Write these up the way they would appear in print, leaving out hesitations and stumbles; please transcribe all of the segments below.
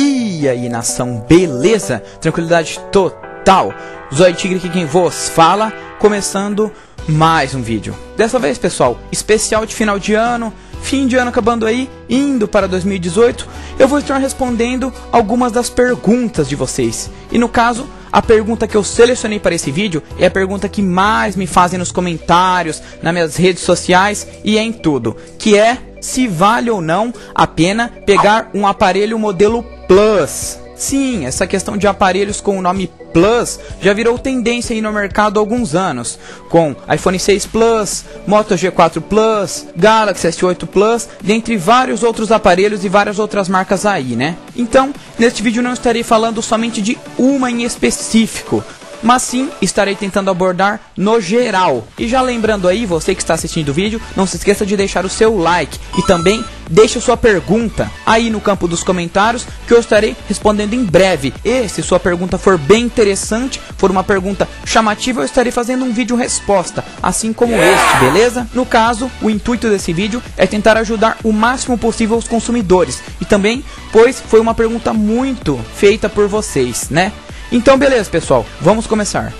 E aí, nação, beleza? Tranquilidade total. Zóio Tigre aqui quem vos fala, começando mais um vídeo. Dessa vez, pessoal, especial de final de ano, fim de ano acabando aí, indo para 2018, eu vou estar respondendo algumas das perguntas de vocês. E no caso, a pergunta que eu selecionei para esse vídeo é a pergunta que mais me fazem nos comentários, nas minhas redes sociais e em tudo, que é se vale ou não a pena pegar um aparelho modelo Plus. Sim, essa questão de aparelhos com o nome Plus já virou tendência aí no mercado há alguns anos, com iPhone 6 Plus, Moto G4 Plus, Galaxy S8 Plus, dentre vários outros aparelhos e várias outras marcas aí, né? Então, neste vídeo não estarei falando somente de uma em específico, mas sim estarei tentando abordar no geral. E já lembrando aí, você que está assistindo o vídeo, não se esqueça de deixar o seu like e também deixe sua pergunta aí no campo dos comentários, que eu estarei respondendo em breve. E se sua pergunta for bem interessante, for uma pergunta chamativa, eu estarei fazendo um vídeo resposta, assim como este, beleza? No caso, o intuito desse vídeo é tentar ajudar o máximo possível os consumidores, e também, pois foi uma pergunta muito feita por vocês, né? Então beleza, pessoal, vamos começar.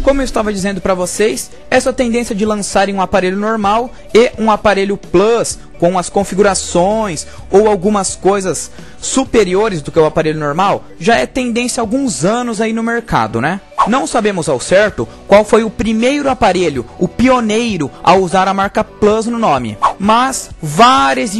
Como eu estava dizendo para vocês, essa tendência de lançarem um aparelho normal e um aparelho Plus com as configurações ou algumas coisas superiores do que o aparelho normal já é tendência há alguns anos aí no mercado, né? Não sabemos ao certo qual foi o primeiro aparelho, o pioneiro a usar a marca Plus no nome, mas várias,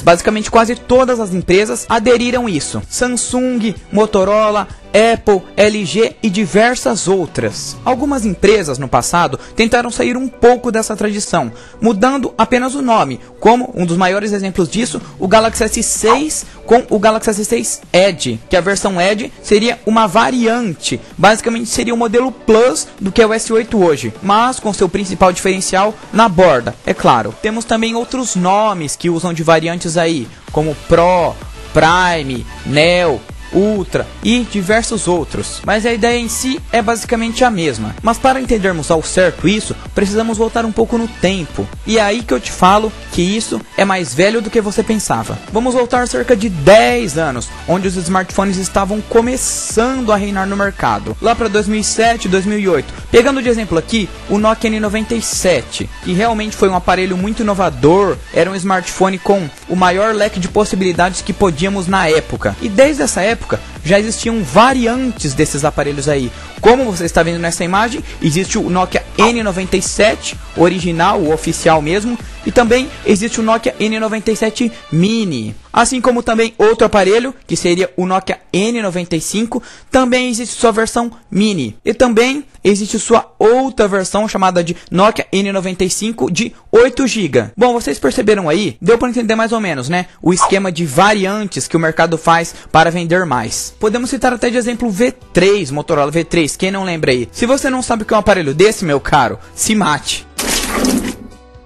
basicamente quase todas as empresas aderiram a isso. Samsung, Motorola, Apple, LG e diversas outras. Algumas empresas no passado tentaram sair um pouco dessa tradição, mudando apenas o nome, como um dos maiores exemplos disso, o Galaxy S6 com o Galaxy S6 Edge, que a versão Edge seria uma variante, basicamente seria o modelo Plus do que é o S8 hoje, mas com seu principal diferencial na borda, é claro. Temos também outros nomes que usam de variantes aí, como Pro, Prime, Neo, Ultra e diversos outros, mas a ideia em si é basicamente a mesma. Mas para entendermos ao certo isso, precisamos voltar um pouco no tempo, e é aí que eu te falo que isso é mais velho do que você pensava. Vamos voltar cerca de 10 anos, onde os smartphones estavam começando a reinar no mercado, lá para 2007, 2008. Pegando de exemplo aqui o Nokia N97, que realmente foi um aparelho muito inovador, era um smartphone com o maior leque de possibilidades que podíamos na época, e desde essa época já existiam variantes desses aparelhos aí. Como você está vendo nessa imagem, existe o Nokia N97 original, o oficial mesmo, e também existe o Nokia N97 Mini. Assim como também outro aparelho, que seria o Nokia N95, também existe sua versão Mini. E também existe sua outra versão chamada de Nokia N95 de 8 GB. Bom, vocês perceberam aí? Deu para entender mais ou menos, né? O esquema de variantes que o mercado faz para vender mais. Podemos citar até de exemplo o V3, Motorola V3, quem não lembra aí? Se você não sabe o que é um aparelho desse, meu caro, se mate.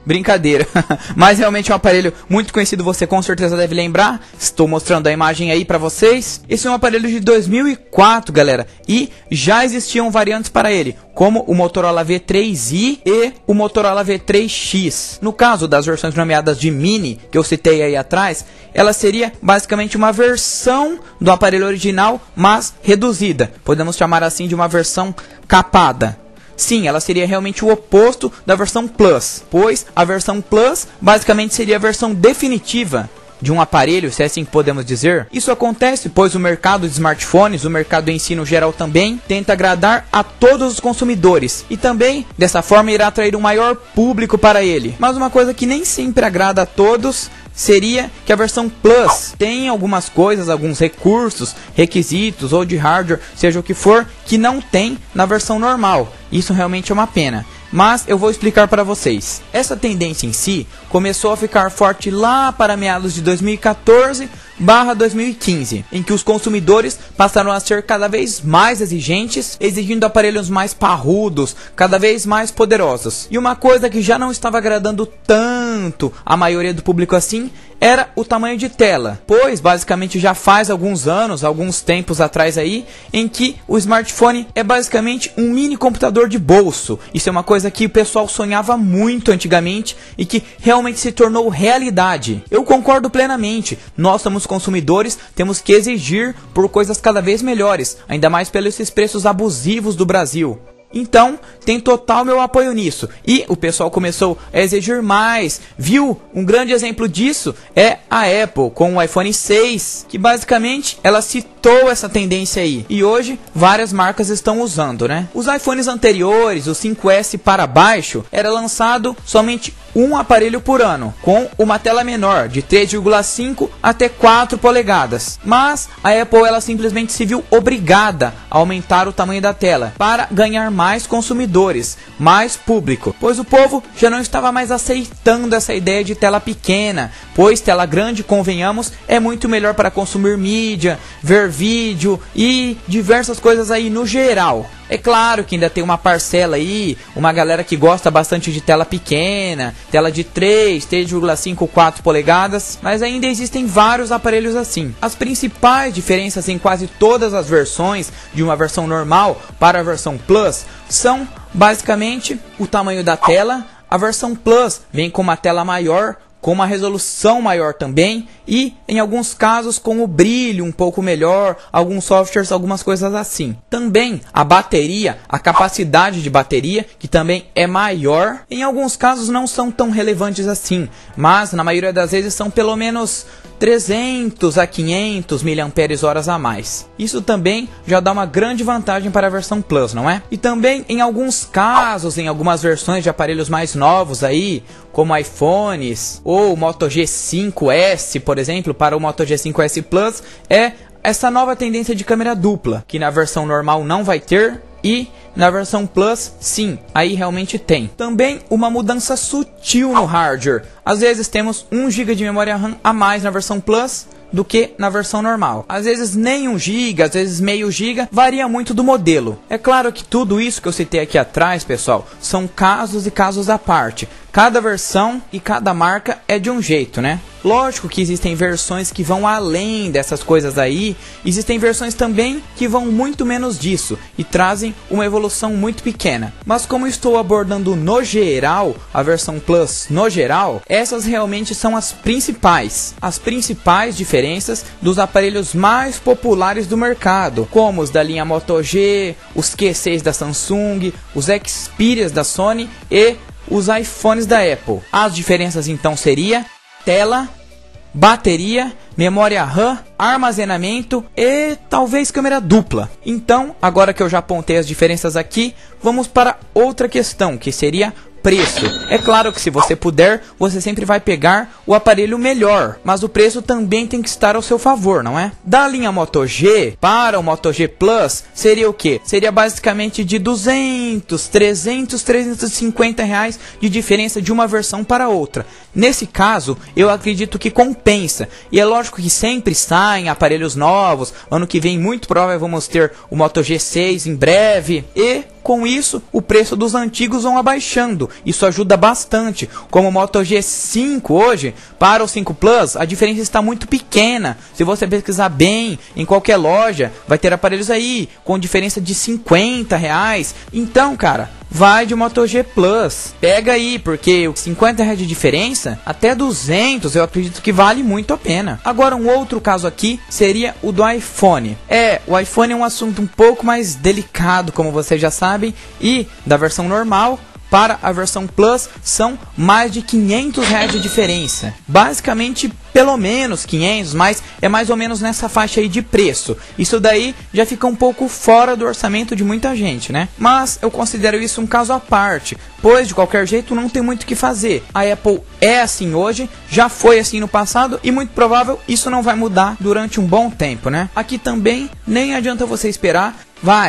Brincadeira, mas realmente é um aparelho muito conhecido, você com certeza deve lembrar. Estou mostrando a imagem aí pra vocês. Esse é um aparelho de 2004, galera, e já existiam variantes para ele, como o Motorola V3i e o Motorola V3X. No caso das versões nomeadas de Mini, que eu citei aí atrás, ela seria basicamente uma versão do aparelho original, mas reduzida. Podemos chamar assim de uma versão capada. Sim, ela seria realmente o oposto da versão Plus, pois a versão Plus basicamente seria a versão definitiva de um aparelho, se é assim que podemos dizer. Isso acontece pois o mercado de smartphones, o mercado em si no geral também, tenta agradar a todos os consumidores e também, dessa forma, irá atrair um maior público para ele. Mas uma coisa que nem sempre agrada a todos seria que a versão Plus tem algumas coisas, alguns recursos, requisitos ou de hardware, seja o que for, que não tem na versão normal. Isso realmente é uma pena, mas eu vou explicar para vocês. Essa tendência em si começou a ficar forte lá para meados de 2014/2015, em que os consumidores passaram a ser cada vez mais exigentes, exigindo aparelhos mais parrudos, cada vez mais poderosos. E uma coisa que já não estava agradando tanto a maioria do público assim era o tamanho de tela, pois basicamente já faz alguns anos, alguns tempos atrás aí, em que o smartphone é basicamente um mini computador de bolso. Isso é uma coisa que o pessoal sonhava muito antigamente e que realmente se tornou realidade. Eu concordo plenamente, nós somos consumidores, temos que exigir por coisas cada vez melhores, ainda mais pelos esses preços abusivos do Brasil. Então, tem total meu apoio nisso. E o pessoal começou a exigir mais. Viu? Um grande exemplo disso é a Apple com o iPhone 6, que basicamente ela citou essa tendência aí. E hoje várias marcas estão usando, né? Os iPhones anteriores, o 5S para baixo, era lançado somente um aparelho por ano, com uma tela menor, de 3,5 até 4 polegadas. Mas a Apple ela simplesmente se viu obrigada a aumentar o tamanho da tela para ganhar mais consumidores, mais público, pois o povo já não estava mais aceitando essa ideia de tela pequena, pois tela grande, convenhamos, é muito melhor para consumir mídia, ver vídeo e diversas coisas aí no geral. É claro que ainda tem uma parcela aí, uma galera que gosta bastante de tela pequena, tela de 3, 3,5, 4 polegadas, mas ainda existem vários aparelhos assim. As principais diferenças em quase todas as versões, de uma versão normal para a versão Plus, são basicamente o tamanho da tela. A versão Plus vem com uma tela maior, com uma resolução maior também e, em alguns casos, com o brilho um pouco melhor, alguns softwares, algumas coisas assim. Também a bateria, a capacidade de bateria, que também é maior. Em alguns casos não são tão relevantes assim, mas na maioria das vezes são pelo menos 300 a 500 mAh a mais. Isso também já dá uma grande vantagem para a versão Plus, não é? E também em alguns casos, em algumas versões de aparelhos mais novos aí, como iPhones ou Moto G5S, por exemplo, para o Moto G5S Plus, é essa nova tendência de câmera dupla, que na versão normal não vai ter e na versão Plus, sim, aí realmente tem. Também uma mudança sutil no hardware. Às vezes temos 1 GB de memória RAM a mais na versão Plus do que na versão normal. Às vezes nem 1 GB, às vezes meio GB, varia muito do modelo. É claro que tudo isso que eu citei aqui atrás, pessoal, são casos e casos à parte. Cada versão e cada marca é de um jeito, né? Lógico que existem versões que vão além dessas coisas aí, existem versões também que vão muito menos disso e trazem uma evolução muito pequena. Mas como estou abordando no geral, a versão Plus no geral, essas realmente são as principais diferenças dos aparelhos mais populares do mercado, como os da linha Moto G, os Q6 da Samsung, os Xperias da Sony e os iPhones da Apple. As diferenças então seria tela, bateria, memória RAM, armazenamento e talvez câmera dupla. Então, agora que eu já apontei as diferenças aqui, vamos para outra questão, que seria preço. É claro que se você puder, você sempre vai pegar o aparelho melhor, mas o preço também tem que estar ao seu favor, não é? Da linha Moto G para o Moto G Plus, seria o que? Seria basicamente de 200, 300, 350 reais de diferença de uma versão para outra. Nesse caso, eu acredito que compensa. E é lógico que sempre saem aparelhos novos. Ano que vem, muito provável, vamos ter o Moto G6 em breve. E com isso, o preço dos antigos vão abaixando. Isso ajuda bastante. Como o Moto G5 hoje, para o 5 Plus, a diferença está muito pequena. Se você pesquisar bem, em qualquer loja, vai ter aparelhos aí com diferença de 50 reais. Então, cara, vai de Moto G Plus. Pega aí, porque 50 reais de diferença, até 200, eu acredito que vale muito a pena. Agora, um outro caso aqui seria o do iPhone. O iPhone é um assunto um pouco mais delicado, como vocês já sabem, e da versão normal para a versão Plus são mais de 500 reais de diferença. Basicamente, pelo menos 500, mas é mais ou menos nessa faixa aí de preço. Isso daí já fica um pouco fora do orçamento de muita gente, né? Mas eu considero isso um caso à parte, pois de qualquer jeito não tem muito o que fazer. A Apple é assim hoje, já foi assim no passado e muito provável isso não vai mudar durante um bom tempo, né? Aqui também nem adianta você esperar.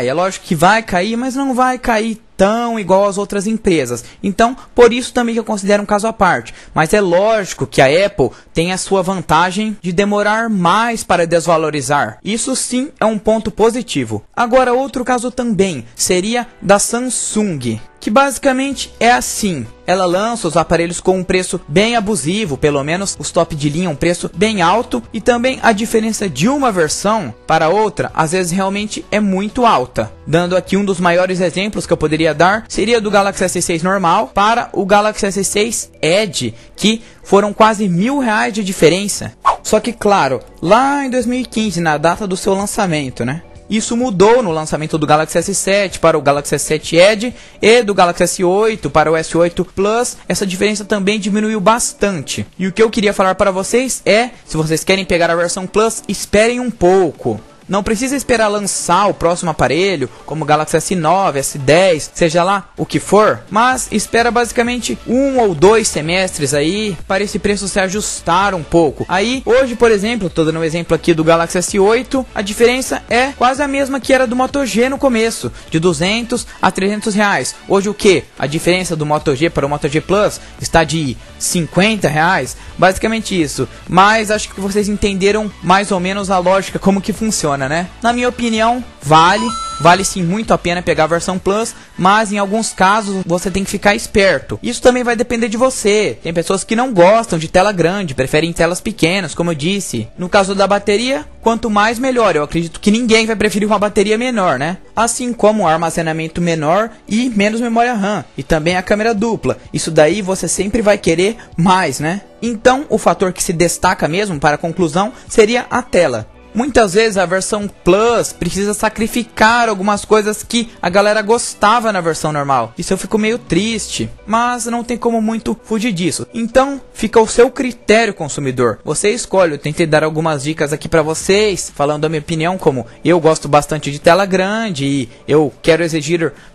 É lógico que vai cair, mas não vai cair tão igual às outras empresas. Então, por isso também que eu considero um caso à parte. Mas é lógico que a Apple tem a sua vantagem de demorar mais para desvalorizar. Isso sim é um ponto positivo. Agora, outro caso também seria da Samsung, que basicamente é assim. Ela lança os aparelhos com um preço bem abusivo, pelo menos os top de linha, um preço bem alto, e também a diferença de uma versão para outra, às vezes realmente é muito alta. Dando aqui um dos maiores exemplos que eu poderia dar, seria do Galaxy S6 normal para o Galaxy S6 Edge, que foram quase R$1.000 de diferença. Só que claro, lá em 2015, na data do seu lançamento, né? Isso mudou no lançamento do Galaxy S7 para o Galaxy S7 Edge e do Galaxy S8 para o S8 Plus. Essa diferença também diminuiu bastante. E o que eu queria falar para vocês é, se vocês querem pegar a versão Plus, esperem um pouco. Não precisa esperar lançar o próximo aparelho, como o Galaxy S9, S10, seja lá o que for, mas espera basicamente 1 ou 2 semestres aí para esse preço se ajustar um pouco. Aí, hoje, por exemplo, estou dando um exemplo aqui do Galaxy S8, a diferença é quase a mesma que era do Moto G no começo, de 200 a 300 reais. Hoje o que? A diferença do Moto G para o Moto G Plus está de 50 reais, basicamente isso. Mas acho que vocês entenderam mais ou menos a lógica, como que funciona, né? Na minha opinião, vale sim muito a pena pegar a versão Plus, mas em alguns casos você tem que ficar esperto. Isso também vai depender de você. Tem pessoas que não gostam de tela grande, preferem telas pequenas, como eu disse. No caso da bateria, quanto mais melhor. Eu acredito que ninguém vai preferir uma bateria menor, né? Assim como um armazenamento menor e menos memória RAM. E também a câmera dupla. Isso daí você sempre vai querer mais, né? Então, o fator que se destaca mesmo para a conclusão seria a tela. Muitas vezes a versão Plus precisa sacrificar algumas coisas que a galera gostava na versão normal. Isso eu fico meio triste, mas não tem como muito fugir disso. Então fica ao seu critério, consumidor. Você escolhe. Eu tentei dar algumas dicas aqui pra vocês, falando a minha opinião, como eu gosto bastante de tela grande e eu quero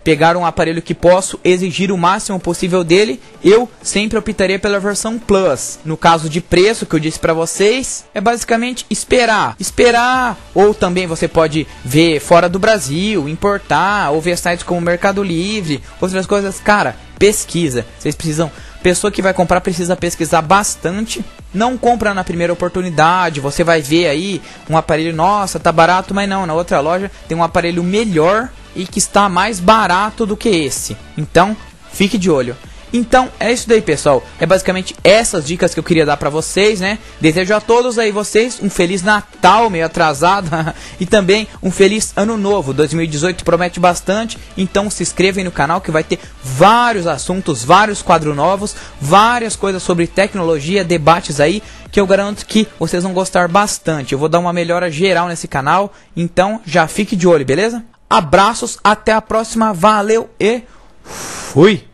pegar um aparelho que posso exigir o máximo possível dele. Eu sempre optaria pela versão Plus. No caso de preço que eu disse pra vocês, é basicamente esperar, ou também você pode ver fora do Brasil, importar, ou ver sites como Mercado Livre, outras coisas. Cara, pesquisa. Vocês precisam, pessoa que vai comprar precisa pesquisar bastante. Não compra na primeira oportunidade. Você vai ver aí um aparelho, nossa, tá barato, mas não, na outra loja tem um aparelho melhor e que está mais barato do que esse. Então, fique de olho. Então é isso daí, pessoal. É basicamente essas dicas que eu queria dar pra vocês, né? Desejo a todos aí vocês um Feliz Natal, meio atrasado, e também um Feliz Ano Novo. 2018 promete bastante, então se inscrevam no canal que vai ter vários assuntos, vários quadros novos, várias coisas sobre tecnologia, debates aí, que eu garanto que vocês vão gostar bastante. Eu vou dar uma melhora geral nesse canal, então já fique de olho, beleza? Abraços, até a próxima, valeu e fui!